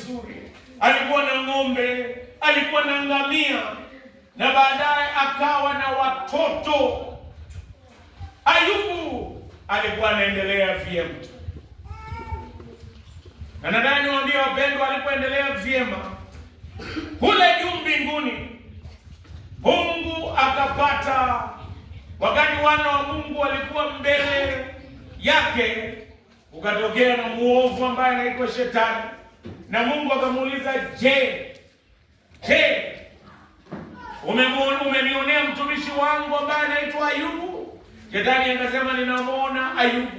vizuri, alikuwa na ng'ombe, alikuwa na ngamia, na baadaye akawa na watoto. Ayubu alikuwa anaendelea vyema, na nadhani niwaambie wapendwa, alipoendelea vyema kule juu mbinguni, Mungu akapata, wakati wana wa Mungu walikuwa mbele yake, ukatokea na muovu ambaye anaitwa Shetani, na Mungu akamuuliza, je, umenionea mtumishi wangu ambaye anaitwa Ayubu? Shetani akasema, ninamuona Ayubu,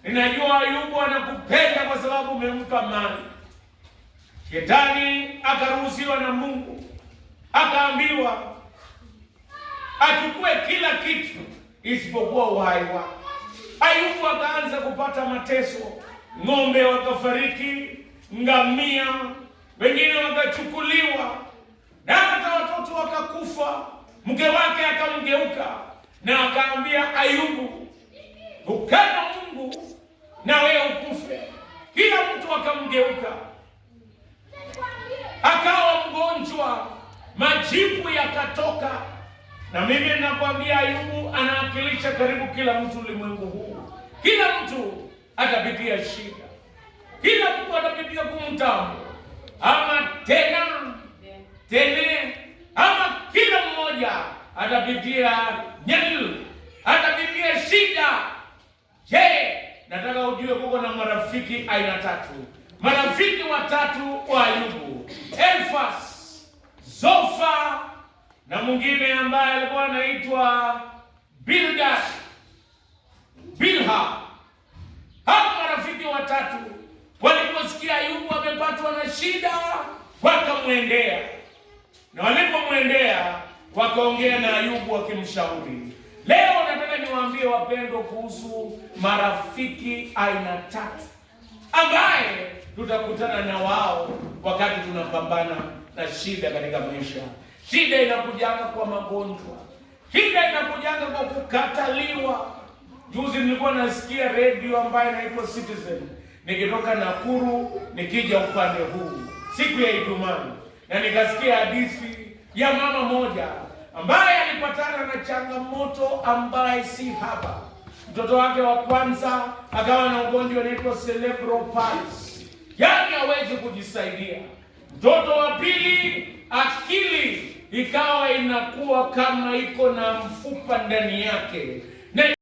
ninajua Ayubu anakupenda kwa sababu umempa mali. Shetani akaruhusiwa na Mungu, akaambiwa achukue kila kitu isipokuwa uhai wake. Ayubu akaanza kupata mateso, ng'ombe wakafariki, ngamia wengine wakachukuliwa, na hata watoto wakakufa. Mke wake akamgeuka na akaambia Ayubu, ukana Mungu na wewe ukufe. Kila mtu akamgeuka, akawa mgonjwa, majipu yakatoka. Na mimi ninakwambia, Ayubu anawakilisha karibu kila mtu ulimwengu huu. Kila mtu atapitia shida, kila mtu atapitia kumtambo, ama tena ama kila mmoja atapitia atapitia shida. Je, nataka ujue kuko na marafiki aina tatu. Marafiki watatu wa Ayubu: Elfas, Zofa na mwingine ambaye alikuwa anaitwa Bilha. Hao marafiki watatu waliposikia Ayubu amepatwa na shida, wakamwendea, na walipomwendea wakaongea na Ayubu wakimshauri. Leo nataka niwaambie wapendwa kuhusu marafiki aina tatu ambaye tutakutana na wao wakati tunapambana na shida katika maisha. Shida inakujanga kwa magonjwa, shida inakujanga kwa kukataliwa. Juzi nilikuwa nasikia radio ambayo inaitwa Citizen, nikitoka Nakuru nikija upande huu siku ya Ijumaa, na nikasikia hadithi ya mama moja ambaye alipatana na changamoto ambaye si haba. Mtoto wake wa kwanza akawa na ugonjwa unaitwa cerebral palsy, yaani hawezi kujisaidia. Mtoto wa pili akili ikawa inakuwa kama iko na mfupa ndani yake.